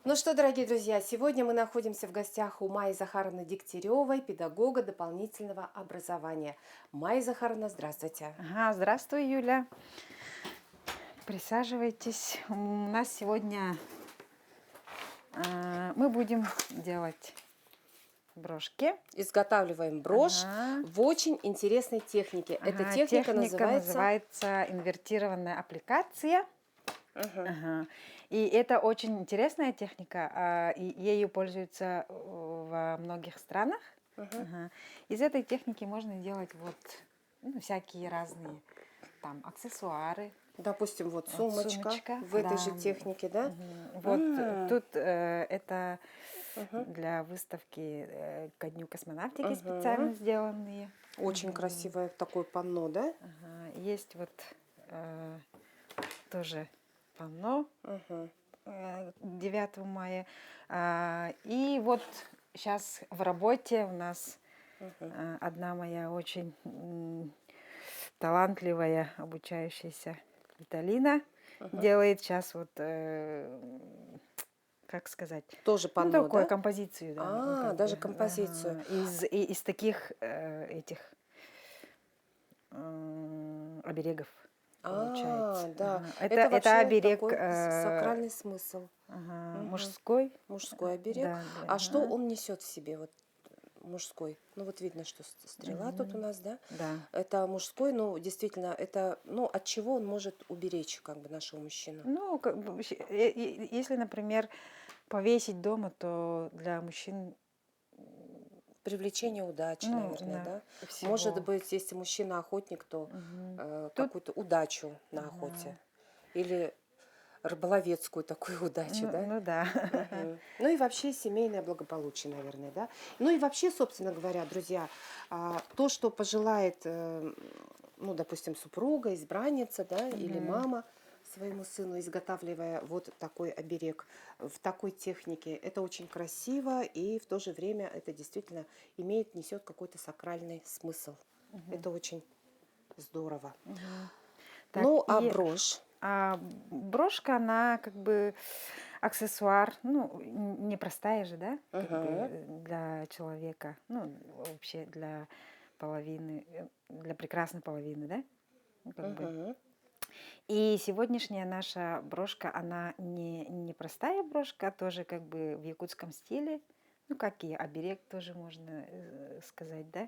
Ну что, дорогие друзья, сегодня мы находимся в гостях у Майи Захаровны Дегтяревой, педагога дополнительного образования. Майя Захаровна, здравствуйте. Ага, здравствуй, Юля. Присаживайтесь. У нас сегодня мы будем делать брошки. Изготавливаем брошь Ага. в очень интересной технике. Эта Ага, техника называется... называется инвертированная аппликация. Ага. Ага. И это очень интересная техника, и ею пользуются во многих странах. Ага. Из этой техники можно делать всякие разные там аксессуары. Допустим, вот Вот сумочка в этой же да. технике, да? Вот тут это для выставки ко Дню космонавтики специально сделанные. Очень красивое такое панно, да? Ага. Есть вот тоже панно 9 мая. И вот сейчас в работе у нас одна моя очень талантливая обучающаяся Виталина делает сейчас как сказать, Тоже панно, такую да? композицию, да. Даже композицию. Ага. Из таких этих оберегов получается. Да. Ага. Это Это вообще оберег такой сакральный смысл. мужской. Мужской оберег. Да, А что он несет в себе, вот мужской? Ну вот видно, что стрела тут у нас, да? Да. Это мужской, ну действительно, это, ну от чего он может уберечь как бы нашего мужчину? Ну, если, например, повесить дома, то для мужчин, Привлечение удачи, ну, наверное, да? всего. Может быть, если мужчина охотник, то Тут, какую-то удачу на охоте. Или рыболовецкую такую удачу, да? ну да. Ну и вообще семейное благополучие, наверное, да. Ну и вообще, собственно говоря, друзья, то, что пожелает, ну, допустим, супруга, избранница, да, или мама своему сыну, изготавливая вот такой оберег в такой технике, это очень красиво, и в то же время это действительно несет какой-то сакральный смысл. Это очень здорово. Так, Ну, а брошь? А брошка, она как бы аксессуар, ну, непростая же, да, как бы для человека, ну, вообще для половины, для прекрасной половины, да, ну, как бы. И сегодняшняя наша брошка, она не простая брошка, а тоже как бы в якутском стиле, ну, как и оберег тоже можно сказать, да.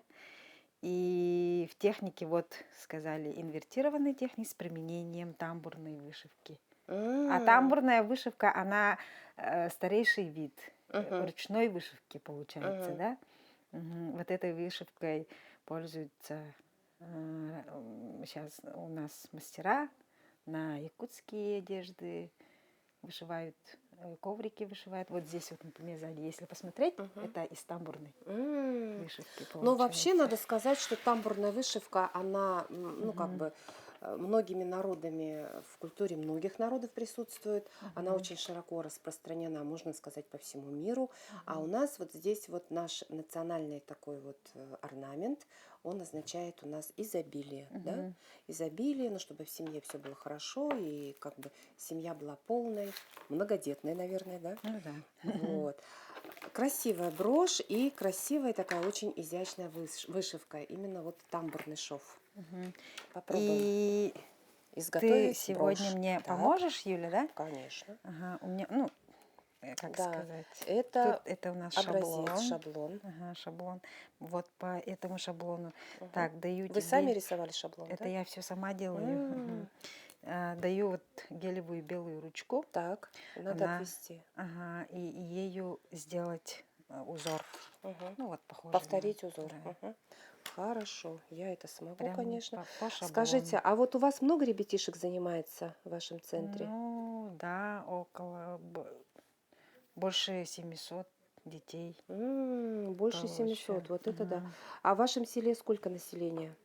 И в технике, вот сказали, инвертированной техники с применением тамбурной вышивки. А тамбурная вышивка, она старейший вид ручной вышивки получается, да. Вот этой вышивкой пользуются сейчас у нас мастера на якутские одежды вышивают, коврики вышивают. Вот здесь вот, например, сзади, если посмотреть, это из тамбурной вышивки получается. Но вообще надо сказать, что тамбурная вышивка, она, ну, как бы, многими народами, в культуре многих народов присутствует. Она очень широко распространена, можно сказать, по всему миру. А у нас вот здесь вот наш национальный такой вот орнамент, он означает у нас изобилие, да? Изобилие, ну, чтобы в семье все было хорошо, и как бы семья была полной, многодетной, наверное, да? Ну да. Вот. Красивая брошь и красивая такая очень изящная вышивка. Именно вот тамбурный шов. Попробуем И изготовить ты сегодня брошь. мне Так, поможешь, Юля, да? конечно. Ага, у меня, ну, как Да, сказать, это тут это у нас образец, шаблон. шаблон. Ага, шаблон. Вот по этому шаблону. Так, даю Вы тебе. сами рисовали шаблон, Это да? я все сама делаю. Даю вот гелевую белую ручку. Так, надо обвести. Ага, и ею сделать узор. Ну вот, похоже. Повторить узор. Да. Хорошо, я это смогу, Прям конечно. по шаблону. Скажите, а вот у вас много ребятишек занимается в вашем центре? Ну, да, больше 700 детей. Больше 700, вот это да. А в вашем селе сколько населения?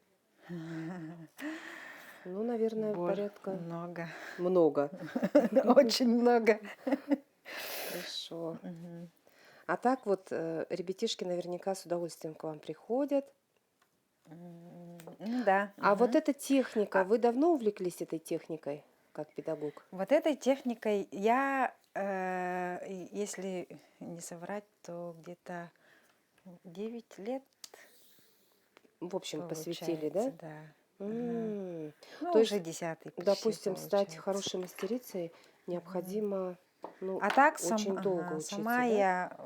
Ну, наверное, порядка... Много. Много. Очень много. Хорошо. А так вот ребятишки наверняка с удовольствием к вам приходят. Ну да. А вот эта техника, вы давно увлеклись этой техникой, как педагог? Вот этой техникой я Если не соврать, то где-то 9 лет В общем, посвятили, получается, да? да. Ага. М. Ну, То уже есть, 10-й почти допустим, стать получается. хорошей мастерицей необходимо, ну, А так очень долго сама учиться, да? я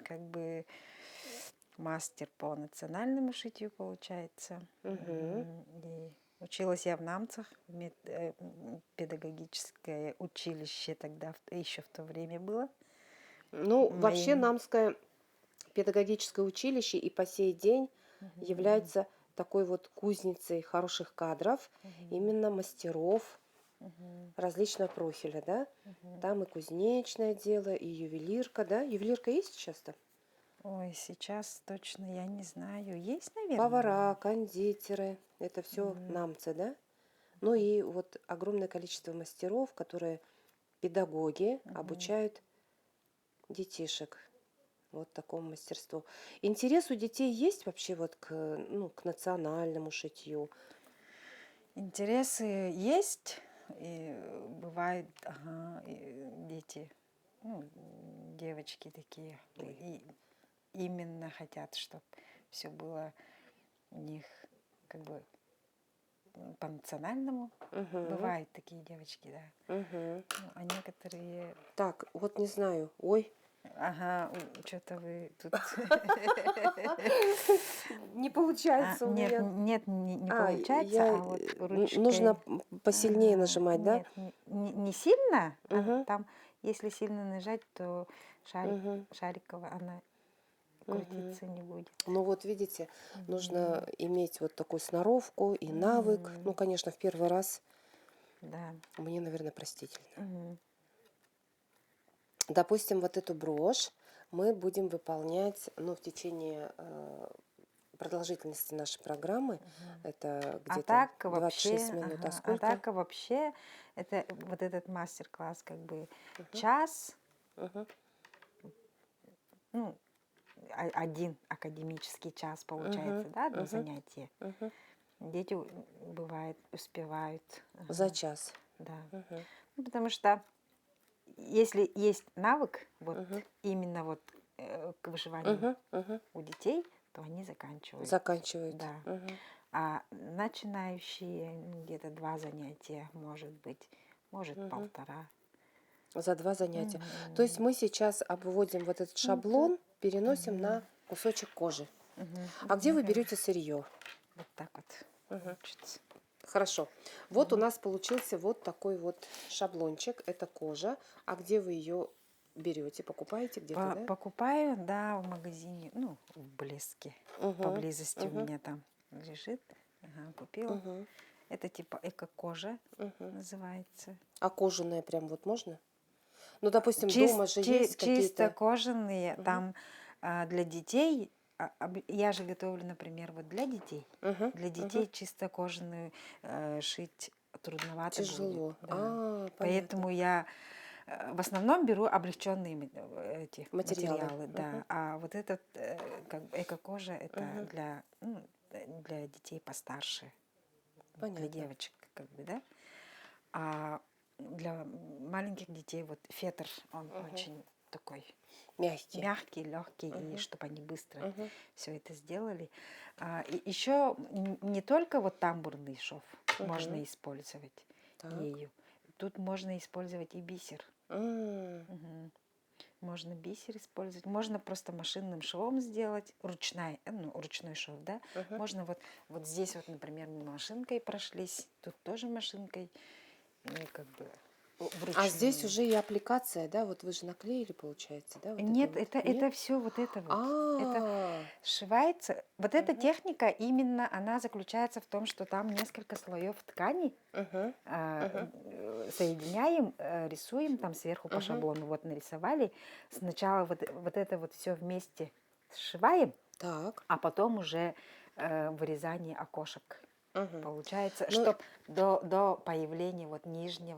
как бы мастер по национальному шитью, получается. Мгм. И училась я в Намцах, педагогическое училище тогда, еще в то время было. Ну, вообще, Моим Намское педагогическое училище и по сей день является такой вот кузницей хороших кадров, именно мастеров различного профиля, да? Там и кузнечное дело, и ювелирка, да? Ювелирка есть сейчас там? Ой, сейчас точно я не знаю. Есть, наверное. Повара, кондитеры, это все намцы, да? Ну и вот огромное количество мастеров, которые педагоги обучают детишек вот такому мастерству. Интерес у детей есть вообще вот к, ну, к национальному шитью? Интересы есть, и бывают и дети, ну, девочки такие, Ой. и именно хотят, чтобы все было у них как бы по национальному. Мгм. Бывают такие девочки, да. Мгм. Ну, а некоторые, Так, вот не знаю. Ой, что-то вы тут... не получается у Нет, меня. нет, не А, получается, я а вот нужно ручкой. посильнее нажимать, да? Нет, не сильно. Угу, Там, если сильно нажать, то угу, шариковая, она угу. крутиться не будет. Ну вот видите, нужно Мгм. иметь вот такую сноровку и навык. Ну, Мгм. конечно, в первый раз Да. мне, наверное, простительно. Мгм. Допустим, вот эту брошь мы будем выполнять, ну, в течение продолжительности нашей программы. Это А где-то так 26 вообще, минут. А а сколько? так вообще, это вот этот мастер-класс как бы Угу, час, угу, ну, один академический час угу, получается, да, одно угу, занятие. угу. Дети, бывает, успевают. За час. Да. Угу, Ну, потому что если есть навык, вот угу, именно вот к выживанию угу, угу. у детей, то они заканчивают. Заканчивают. Да. Угу, А начинающие где-то 2 занятия, может угу. полтора. За 2 занятия. То есть Мгм. мы сейчас обводим вот этот Ну, тут шаблон, переносим на кусочек кожи. А где вы наверно, берете сырье? вот так вот Мгм. получится. Хорошо. Вот у нас получился вот такой вот шаблончик. Это кожа. А где вы ее берете? Покупаете где-то, да? Покупаю, да, в магазине, ну, в Блеске. Угу, Поблизости у угу, меня там лежит. Ага, купила. угу, Это типа эко-кожа угу. называется. А кожаная прям вот можно? Ну, допустим, Чис- дома же есть чисто какие-то... кожаные, Угу, там для детей, я же готовлю, например, вот для детей. угу, Для угу. детей чисто кожаную шить трудновато будет, Тяжело. да. А, понятно. Поэтому я в основном беру облегченные эти Материалы. материалы, Угу, да. А вот этот как бы эко-кожа это угу. для детей постарше, для Понятно. девочек, как бы, да. А для маленьких детей вот фетр, он Угу. очень такой Мягкие. мягкий, легкий, и Угу, чтобы они быстро угу. все это сделали. И еще не только вот тамбурный шов можно Угу. использовать Так. ею. Тут можно использовать и бисер. М. Мгм. Можно бисер использовать, можно просто машинным швом сделать, ручной шов, да. Мгм. Можно вот здесь вот, например, машинкой прошлись, тут тоже машинкой, и как бы А здесь вручную. уже и аппликация, да? Вот вы же наклеили, получается, да? Вот это Нет, вот. это Нет? все вот это вот. Это А. сшивается. Вот эта Мгм. техника именно, она заключается в том, что там несколько слоев ткани Мгм. Мгм. соединяем, рисуем там сверху по Мгм. шаблону. Вот нарисовали. Сначала вот это вот все вместе сшиваем, Так. а потом уже вырезание окошек. Мгм. Получается, Ну, чтобы до появления вот нижней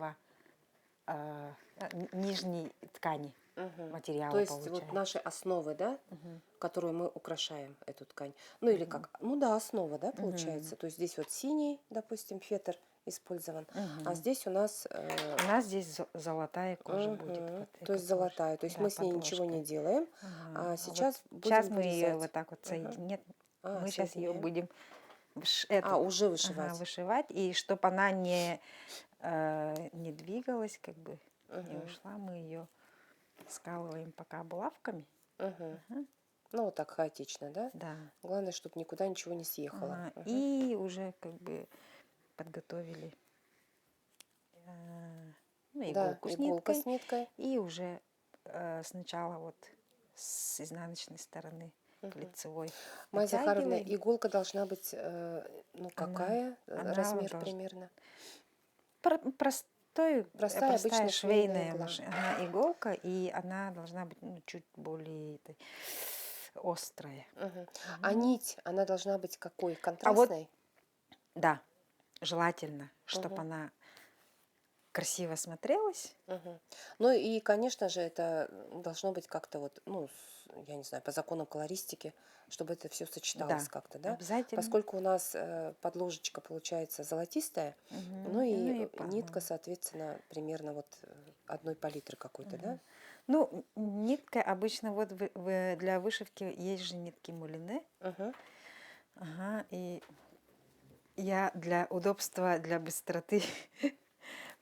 ткани мгм. То материала есть вот наши получается. основы, да, Мгм. которую мы украшаем эту ткань. Ну или как, ну да, основа, да, Мгм. получается. То есть здесь вот синий, допустим, фетр, использован. А Мгм. здесь у нас У нас здесь золотая кожа будет. мгм, Вот то эта есть кожа. золотая. То есть Да, мы с ней ничего не подложка. делаем, Ага. а А вот сейчас сейчас будем мы ее вот вырезать. так вот Ага. соединим. Нет, А, мы сейчас ее соединяем. будем А, уже ага, вышивать. вышивать. И чтобы она не двигалась, как бы не Мгм, ушла, мы ее скалываем пока булавками. мгм. Ага, Ну, вот так хаотично, да? да. Главное, чтобы никуда ничего не съехало. Ага. Мгм. И уже как бы подготовили э, ну, Да, иголку с иголка ниткой. с ниткой. И уже сначала вот с изнаночной стороны к Мгм. лицевой Майя Захаровна, натягиваем. иголка должна быть, ну, Она, какая она размер должна... примерно? Простая, Простая обычная швейная швейная игла. иголка, и она должна быть чуть более острая. Мгм. А Мгм. нить, она должна быть какой? А вот, Контрастной? да, желательно, чтобы Мгм. она красиво смотрелась. Мгм. Ну и, конечно же, это должно быть как-то вот, ну, я не знаю, по законам колористики, чтобы это все сочеталось Да, как-то, да? обязательно. Поскольку у нас подложечка получается золотистая, ну Мгм. Ну и и нитка, соответственно, примерно вот одной палитры какой-то, да? мгм. Ну, нитка обычно вот для вышивки есть же нитки мулине. Мгм. Ага, и я для удобства, для быстроты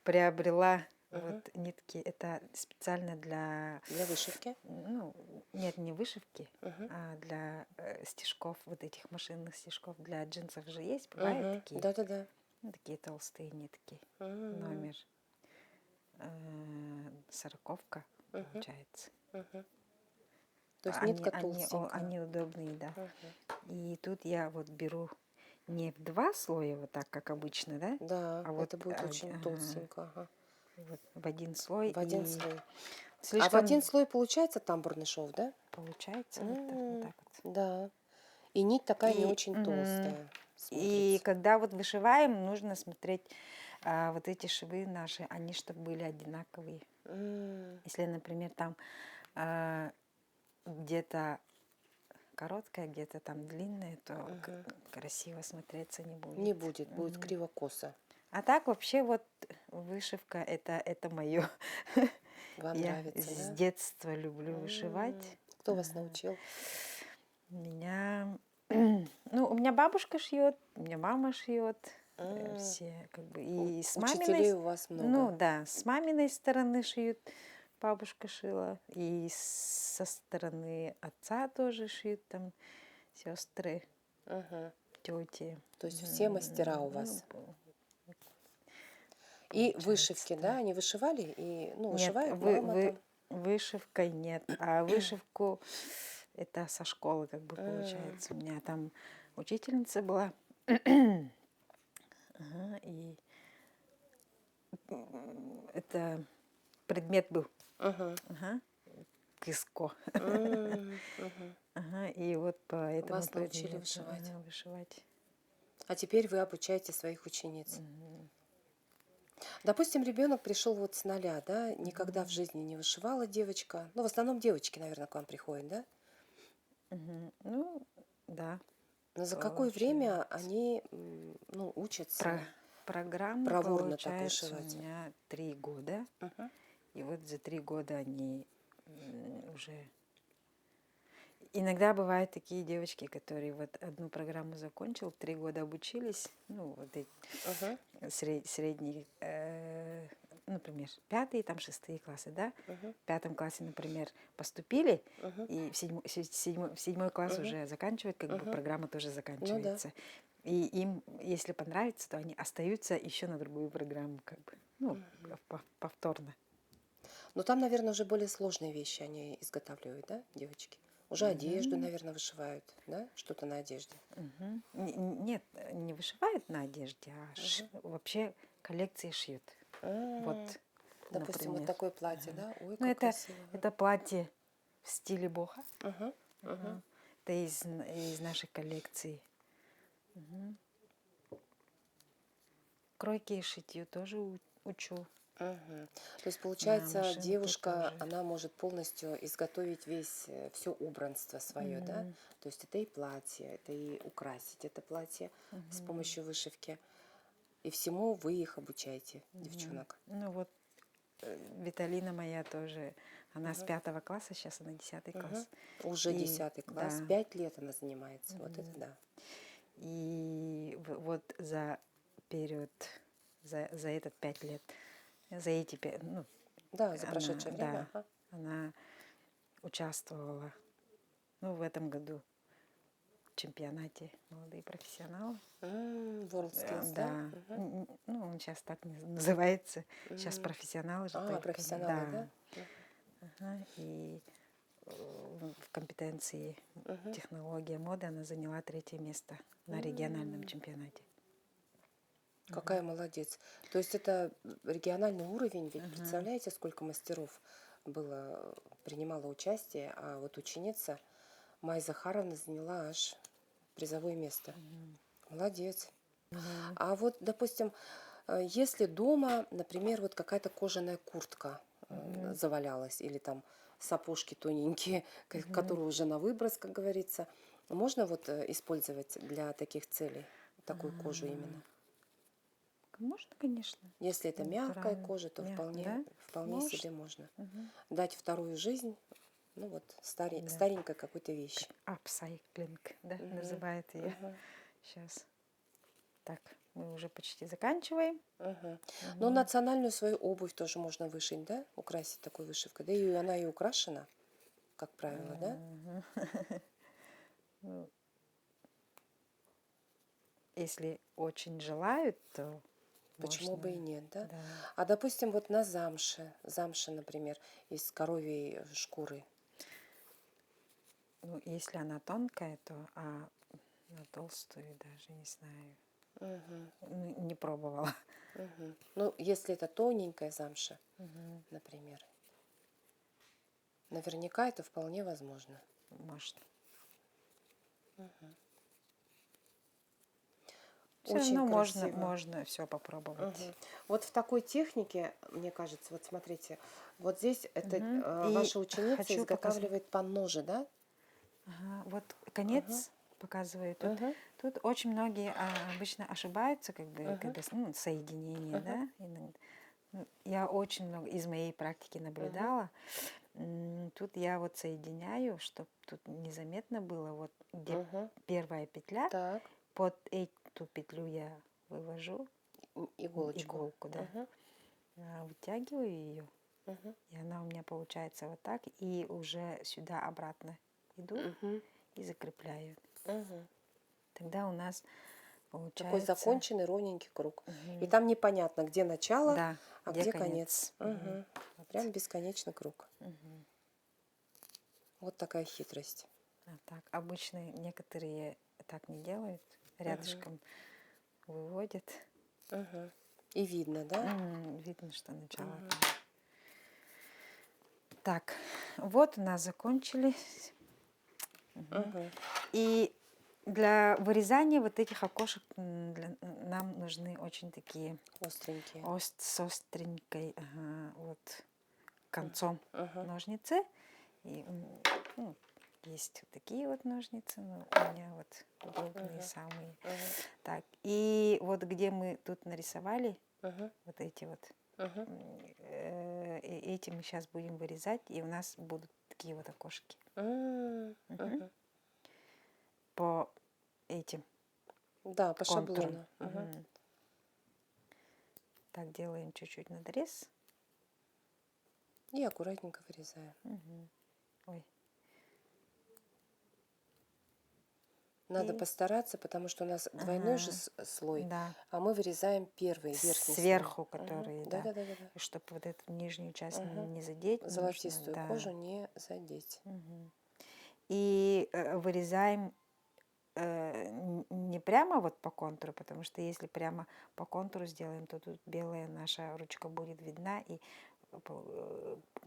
приобрела вот Мгм. нитки. Это специально для, Для вышивки. ну, нет, не вышивки, Мгм. а для стежков, вот этих машинных стежков. Для джинсов же есть, бывают Мгм. такие, Да-да-да. ну, такие толстые нитки. М. Номер 40 Мгм. получается. Мгм. То есть нитка толстенькая. Они удобные, да. Мгм. И тут я вот беру не в два слоя, вот так, как обычно, да, Да, а вот, это будет очень ага, толстенько. Ага. вот в один слой. В один И слой. А в один слишком слой получается тамбурный шов, да? получается вот так вот. Да. И нить такая не И, очень мгм. толстая И смотрится. когда вот вышиваем, нужно смотреть вот эти швы наши, они чтобы были одинаковые. М. Если, например, там а, где-то короткая, где-то там длинная, то Мгм. красиво смотреться не будет. Не будет, будет Мгм. криво-косо. А так вообще вот вышивка это мое. Вам Я нравится, с да? детства люблю вышивать. Кто вас Ага. научил? Меня, ну, у меня бабушка шьет, у меня мама шьет, М. все как бы и с маминой, Учителей у вас ну много. да, с маминой стороны шьют, бабушка шила, и со стороны отца тоже шьют там сестры, Мгм. тети. То есть все мастера у Ну, вас. И получается вышивки, да? так. Они вышивали? И, ну, Нет, вышивает мама там. вышивкой нет, а вышивку это со школы как бы М. получается. У меня там учительница была, ага, и это предмет был, Мгм. ага, киско, Мгм. ага, и вот по этому Вас научили предмету вышивать. вышивать. А теперь вы обучаете своих учениц. Мгм. Допустим, ребенок пришел вот с нуля, да, никогда в Мгм. жизни не вышивала девочка. Ну, в основном девочки, наверное, к вам приходят, да? Мгм. Ну, да, Но за какое время получается. они, ну, Про учатся программа проворно так получается у вышивать? меня 3 года. Мгм. И вот за 3 года они уже... Иногда бывают такие девочки, которые вот одну программу закончил, 3 года обучились, ну, вот эти Мгм. средние, например, пятые, там, шестые классы, да? Мгм. В 5 классе, например, поступили, Мгм. и в седьмой класс Мгм. уже заканчивают, как бы Мгм. программа тоже Ну да. заканчивается. И им, если понравится, то они остаются еще на другую программу, как бы, ну, повторно. Но там, наверное, уже более сложные вещи они изготавливают, да, девочки? Уже одежду, Мгм. наверное, вышивают, да? Что-то на одежде. Мгм. Нет, не вышивают на одежде, а Мгм. вообще коллекции шьют. Вот, М. Допустим, вот например. такое платье, Ага. да? Ой, Ну, как красиво. это платье в стиле боха. Мгм. Мгм. Ага. Это из нашей коллекции. Мгм. Кройки и шитью тоже учу. Мгм. То есть, На получается, машинке девушка, тоже. она может полностью изготовить все убранство свое, да? Мгм. То есть это и платье, это и украсить это платье с Мгм. помощью вышивки. И всему вы их обучаете, девчонок. Ну вот Виталина моя тоже, она с Мгм. 5 класса, сейчас она 10 класс. Уже И 10 класс, да. 5 лет она занимается. Вот это да. И вот за период, за этот 5 лет, за эти 5, ну, Да, за она, прошедшее да, время. Ага. она участвовала, ну, в этом году в чемпионате молодые профессионалы. World Skills, да? Да, Мгм. ну, он сейчас так называется, сейчас М. профессионалы же А, только, профессионалы, да. да? Ага, и в компетенции Мгм. технология моды она заняла 3 место на региональном чемпионате. Какая молодец. То есть это региональный уровень, ведь представляете, сколько мастеров было, принимало участие, а вот ученица Майя Захаровна заняла аж призовое место. Молодец. А вот, допустим, если дома, например, вот какая-то кожаная куртка завалялась, или там сапожки тоненькие, которые уже на выброс, как говорится, можно вот использовать для таких целей такую кожу именно? Можно, конечно. Если это мягкая Натурально. кожа, то вполне, Да? вполне Может. себе можно Мгм. дать вторую жизнь, ну вот Да. старенькой какой-то вещи. Апсайклинг, да, Мгм. называют ее Мгм. сейчас. Так, мы уже почти заканчиваем. Мгм. Но национальную свою обувь тоже можно вышить, да? Украсить такой вышивкой. Да, и она и украшена, как правило, да? Ну, если очень желают, то Почему бы и можно. нет, да? Да. А допустим, вот на замше, например, из коровьей шкуры. Ну, если она тонкая, то на толстую даже не знаю. Мгм. Не пробовала. Мгм. Ну, если это тоненькая замша, например, наверняка это вполне возможно. Можно. Все Очень равно красиво. можно все попробовать. Мгм. Вот в такой технике, мне кажется, вот смотрите, вот здесь это И ваша ученица хочу показать. изготавливает подножи, да? Ага, вот Мгм. конец показываю. Тут, Мгм. тут очень многие обычно ошибаются, как бы, Мгм. когда соединение, Мгм. да. Ну, я очень много из моей практики Мгм. наблюдала. Тут я вот соединяю, чтобы тут незаметно было, вот где Мгм. первая петля, Так, под эту петлю я вывожу иголочку. иголку, да, Мгм. вытягиваю ее, Мгм. и она у меня получается вот так, и уже сюда обратно иду Мгм. и закрепляю. Мгм. Тогда у нас Такой получается, законченный ровненький круг. И там непонятно, где начало, да, а где где конец. конец. Мгм. Вот. Прям бесконечный круг. Вот такая хитрость. А так, обычно некоторые так не делают, рядышком выводят. Мгм. И видно, да? Видно, что начало. Так, вот у нас закончились. Мгм. И для вырезания вот этих окошек нам нужны очень такие Остренькие. с остренькой вот концом Мгм. ножницы. И ну, есть вот такие вот ножницы, но у меня вот удобные самые. Мгм. Так, и вот где мы тут нарисовали Мгм. вот эти вот, Мгм. эти мы сейчас будем вырезать, и у нас будут такие вот окошки Мгм. по этим Да, по контурам. шаблону. Мгм. Так, делаем чуть-чуть надрез. И аккуратненько вырезаем. Ой. Надо И постараться, потому что у нас двойной же слой, да, а мы вырезаем первый, верхний слой. сверху, которые, Да, да, да, да, да, да. чтобы вот эту нижнюю часть Мгм. не задеть, нужно, Золотистую да. кожу не задеть. И вырезаем не прямо вот по контуру, потому что если прямо по контуру сделаем, то тут белая наша ручка будет видна и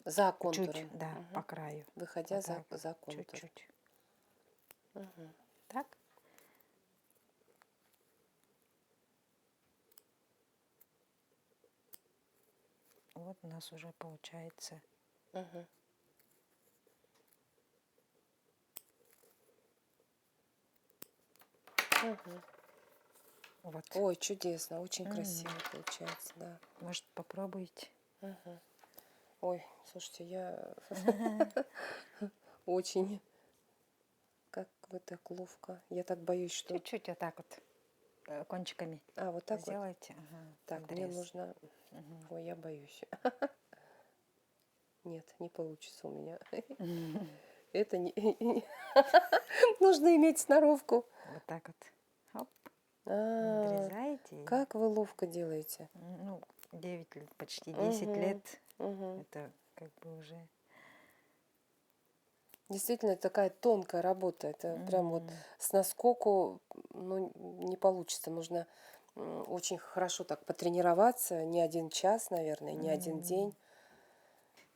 За чуть, контуром. да, по краю. Выходя Вот так, за контур. чуть-чуть. Мгм. Так. Вот у нас уже получается. Мгм. Мгм. Вот. Ой, чудесно, очень М. красиво получается, да. Может, попробуйте. Мгм. Ой, слушайте, я очень, как вы так ловко. Я так боюсь, что... Чуть-чуть вот так вот кончиками А, вот так вот. сделайте. Ага, Так, мне подрез. нужно... Мгм. Ой, я боюсь. Нет, не получится у меня. Это не... Нужно иметь сноровку. Вот так вот. Оп, А, надрезаете. как вы ловко делаете. Ну, 9 лет, почти 10 Мгм, лет. мгм. Это как бы уже... Действительно, это такая тонкая работа. Это прям вот Мгм. с наскоку, ну, не получится. Нужно очень хорошо так потренироваться. Не один час, наверное, не один день.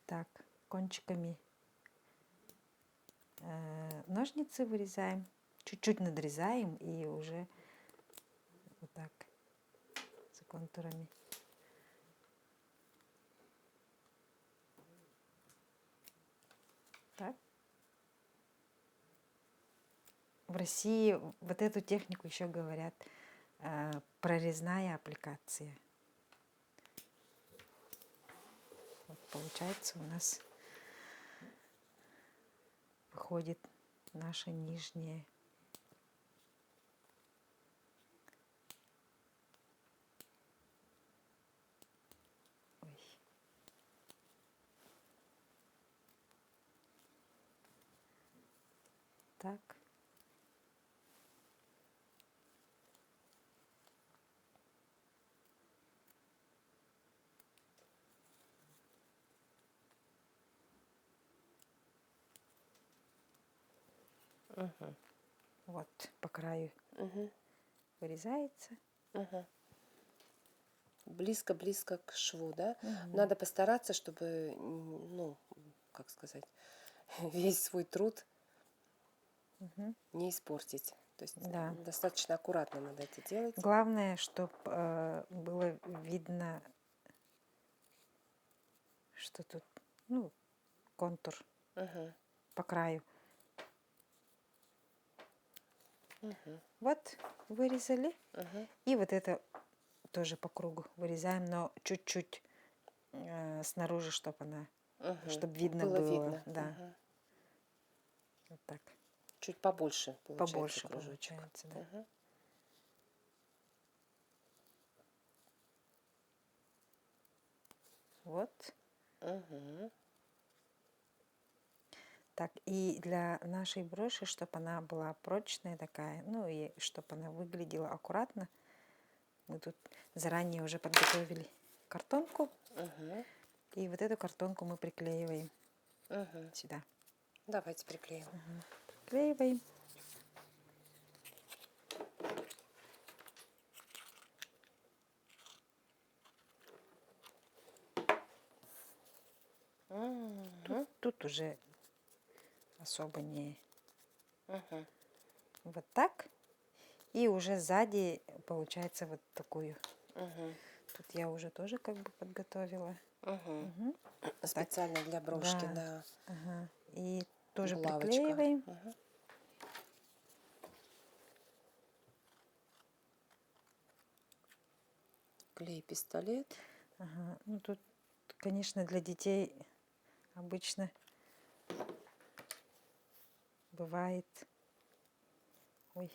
Так, кончиками ножницы вырезаем. Чуть-чуть надрезаем и уже вот так за контурами. Так. В России вот эту технику еще говорят прорезная аппликация. Вот получается у нас выходит наша нижняя. Ой. Так. Мгм, Вот по краю мгм, вырезается. мгм. Близко-близко к шву, да? Мгм. Надо постараться, чтобы, ну, как сказать, весь свой труд Мгм. не испортить. То есть Да. достаточно аккуратно надо это делать. Главное, чтобы было видно, что тут, ну, контур Мгм, по краю. мгм, Вот вырезали. мгм, И вот это тоже по кругу вырезаем, но чуть-чуть снаружи, чтобы она, мгм. чтобы видно Было было. видно. Да, Мгм. вот так. Чуть побольше получается Побольше кружочек. получается, да. Мгм. Вот. Мгм. Так, и для нашей броши, чтобы она была прочная такая, ну и чтобы она выглядела аккуратно, мы тут заранее уже подготовили картонку. Мгм. И вот эту картонку мы приклеиваем Мгм. сюда. Давайте приклеим. Приклеиваем. Мгм. Тут уже особо не Мгм. вот так. И уже сзади получается вот такую. Мгм. Тут я уже тоже как бы подготовила. Мгм. Мгм. Вот так. Специально для брошки, Да. да. Ага. И тоже Булавочка. приклеиваем. Мгм. Клей-пистолет. Ага. Ну тут, конечно, для детей обычно бывает. Ой.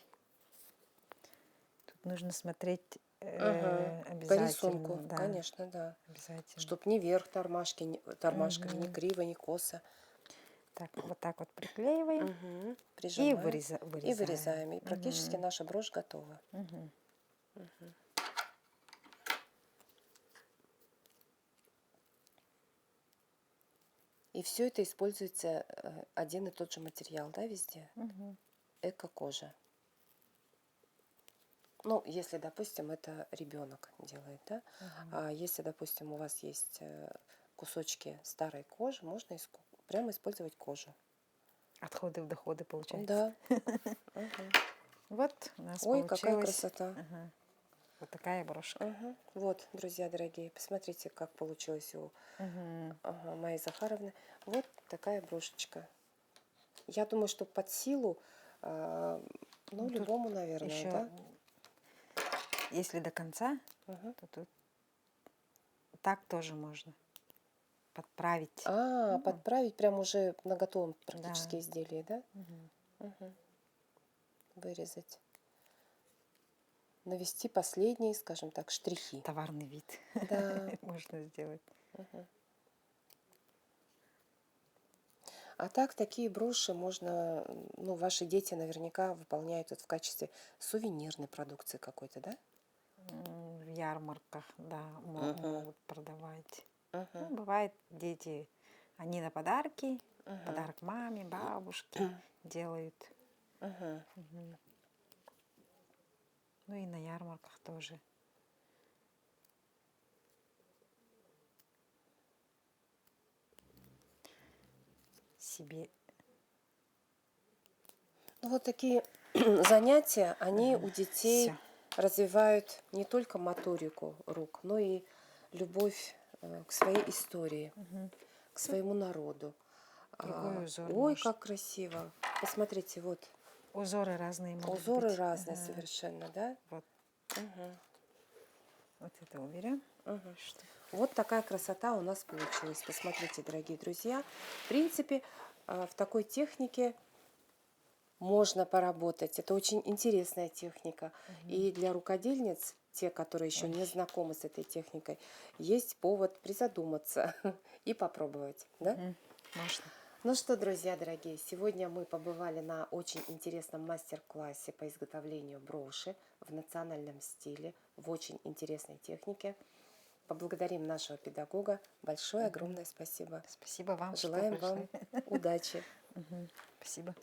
Тут нужно смотреть Мгм. По обязательно. рисунку, Да, конечно, да. обязательно. Чтоб ни вверх тормашками, ни Мгм. криво, ни косо. Так, вот так вот приклеиваем Мгм. и Прижимаем и вырезаем. вырезаем. И практически Мгм. наша брошь готова. Мгм. Мгм. И все это используется один и тот же материал, да, везде? Мгм. Эко-кожа. Ну, если, допустим, это ребенок делает, да? Мгм. А если, допустим, у вас есть кусочки старой кожи, можно прямо использовать кожу. Отходы в доходы получается. Да. Мгм. Вот у нас Ой, какая получилась красота. вот такая брошка. Мгм. Вот, друзья дорогие, посмотрите, как получилось у Мгм. Майи Захаровны. Вот такая брошечка. Я думаю, что под силу, ну, Ну, тут любому, наверное, еще да? если до конца, Мгм. то тут так тоже можно подправить. А, Ну, подправить прям уже на готовом да. практически изделии, да? Мгм. Мгм. Вырезать. Навести последние, скажем так, штрихи. Товарный вид Да. можно сделать. Мгм. А так, такие броши можно, ну, ваши дети наверняка выполняют это в качестве сувенирной продукции какой-то, да? В ярмарках, да, Мгм. могут продавать. Ну, Мгм. бывает, дети, они на подарки, Мгм. подарок маме, бабушке делают. Мгм. Мгм. Ну и на ярмарках тоже. Себе. Ну, вот такие занятия, они у детей Все. развивают не только моторику рук, но и любовь к своей истории, к своему народу. Другой узор Ой, может. как красиво. Посмотрите, вот Узоры разные могут узоры быть. разные Ага. совершенно, да? Вот, Мгм. вот это уберем. Мгм. Что? Вот такая красота у нас получилась. Посмотрите, дорогие друзья. В принципе, в такой технике можно поработать. Это очень интересная техника. И для рукодельниц, те, которые еще Ой. не знакомы с этой техникой, есть повод призадуматься и попробовать. Да? Можно. Ну что, друзья дорогие, сегодня мы побывали на очень интересном мастер-классе по изготовлению броши в национальном стиле, в очень интересной технике. Поблагодарим нашего педагога. Большое, огромное спасибо. Спасибо вам, что Желаем пришли. вам удачи. Спасибо.